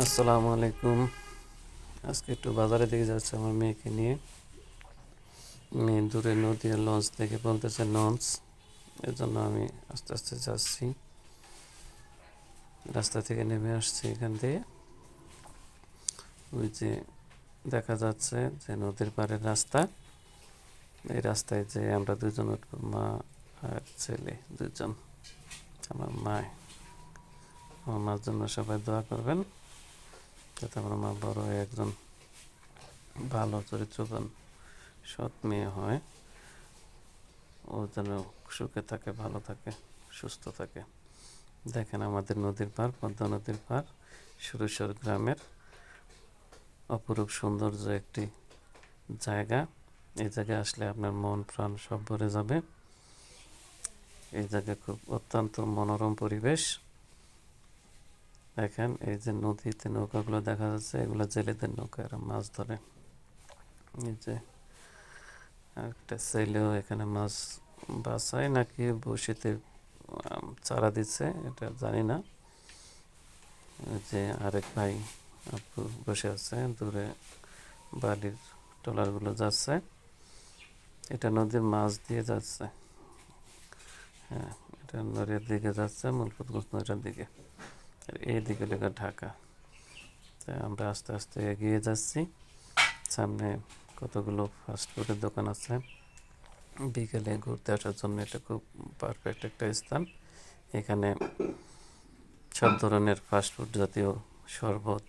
আসসালামু আলাইকুম। আজকে একটু বাজারের দিকে যাচ্ছে আমার মেয়েকে নিয়ে। মেয়ে দূরে নদী আর লঞ্চ থেকে বলতেছে লঞ্চ, এর জন্য আমি আস্তে আস্তে যাচ্ছি। রাস্তা থেকে নেমে আসছি এখান থেকে। ওই যে দেখা যাচ্ছে যে নদীর পাড়ের রাস্তা, এই রাস্তায় যে আমরা দুজন উঠবো, মা আর ছেলে দুজন। আমার মার জন্য সবাই দোয়া করবেন, যাতে আমার মা বড় হয়ে একজন ভালো চরিত্রবান সৎ মেয়ে হয়। ও যেন সুখে থাকে, ভালো থাকে, সুস্থ থাকে। দেখেন আমাদের নদীর পার, পদ্মা নদীর পার, সুরেশ্বর গ্রামের অপরূপ সৌন্দর্য একটি জায়গা। এই জায়গায় আসলে আপনার মন প্রাণ সব ভরে যাবে। এই জায়গায় খুব অত্যন্ত মনোরম পরিবেশ। দেখেন এই যে নদীতে নৌকাগুলো দেখা যাচ্ছে, এগুলো জেলেদের নৌকা, এরা মাছ ধরে। এই যে একটা ছেলেও এখানে মাছ বাছাই নাকি বসিতে চারা দিচ্ছে, এটা জানি না। যে আরেক ভাই আপু বসে আছে দূরে, বালির ট্রলারগুলো যাচ্ছে, এটা নদীর মাছ দিয়ে যাচ্ছে। হ্যাঁ, এটা নদীর দিকে যাচ্ছে, মুলফুতগঞ্জ নদীর দিকে, আর এইদিকে লেখা ঢাকা। তাই আমরা আস্তে আস্তে এগিয়ে যাচ্ছি। সামনে কতগুলো ফাস্টফুডের দোকান আছে। বিকেলে ঘুরতে আসার জন্য এটা খুব পারফেক্ট একটা স্থান। এখানে সব ধরনের ফাস্টফুড জাতীয় শরবত,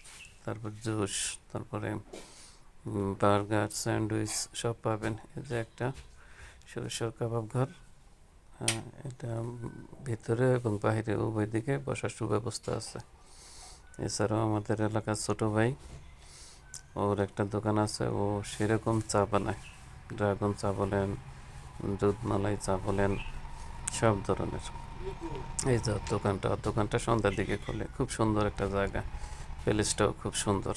তারপর জুস, তারপরে বার্গার, স্যান্ডউইচ সব পাবেন। এই যে একটা সরিষার কাবাব ঘর। হ্যাঁ, এটা ভিতরে এবং বাইরে উভয় দিকে বসার সুব্যবস্থা আছে। এছাড়াও আমাদের এলাকার ছোট ভাই, ওর একটা দোকান আছে, ও সেরকম চা বানায়। ড্রাগন চা বলেন, দুধ মালাই চা বলেন, সব ধরনের। এই যে দোকানটা সন্ধ্যার দিকে খোলে, খুব সুন্দর একটা জায়গা। প্যালেসটাও খুব সুন্দর।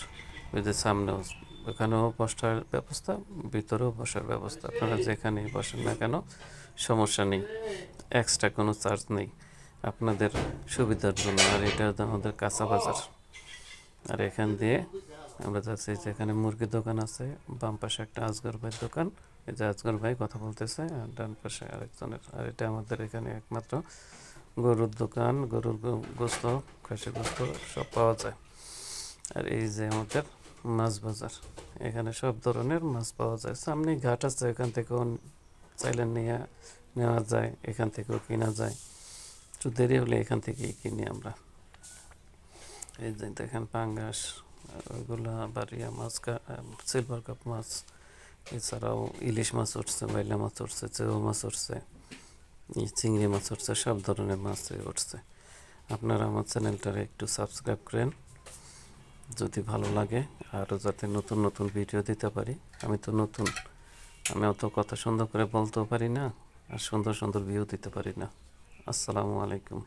ওই যে সামনেও, ওখানেও বসার ব্যবস্থা, ভিতরেও বসার ব্যবস্থা। আপনারা যেখানেই বসেন না কেন সমস্যা নেই, এক্সট্রা কোনো চার্জ নেই, আপনাদের সুবিধার জন্য। আর এটা আমাদের কাঁচা বাজার। আর এখান দিয়ে আমরা যাচ্ছি, যেখানে মুরগির দোকান আছে, বাম পাশে একটা আজগর ভাইয়ের দোকান। এই যে আজগর ভাই কথা বলতেছে, আর ডান পাশে আরেকজনের। আর এটা আমাদের এখানে একমাত্র গরুর দোকান, গরুর গোস্ত, খাসির গোস্ত সব পাওয়া যায়। আর এই যে আমাদের মাছ বাজার, এখানে সব ধরনের মাছ পাওয়া যায়। সামনে ঘাট আছে, এখান থেকেও চাইলে নেওয়া যায়, এখান থেকেও কেনা যায়। একটু দেরি হলে এখান থেকেই কিনি আমরা। এই যে দেখেন পাঙ্গাস, ওইগুলা বাড়িয়া মাছ, সিলভার কাপ মাছ, এছাড়াও ইলিশ মাছ উঠছে, বাইলা মাছ উঠছে, চেউ মাছ উঠছে, চিংড়ি মাছ উঠছে, সব ধরনের মাছ উঠছে। আপনারা আমার চ্যানেলটারে একটু সাবস্ক্রাইব করেন যদি ভালো লাগে, আরও যাতে নতুন নতুন ভিডিও দিতে পারি। আমি তো নতুন, আমি অত কথা সুন্দর করে বলতেও পারি না, আর সুন্দর সুন্দর ভিউ দিতে পারি না। আসসালামু আলাইকুম।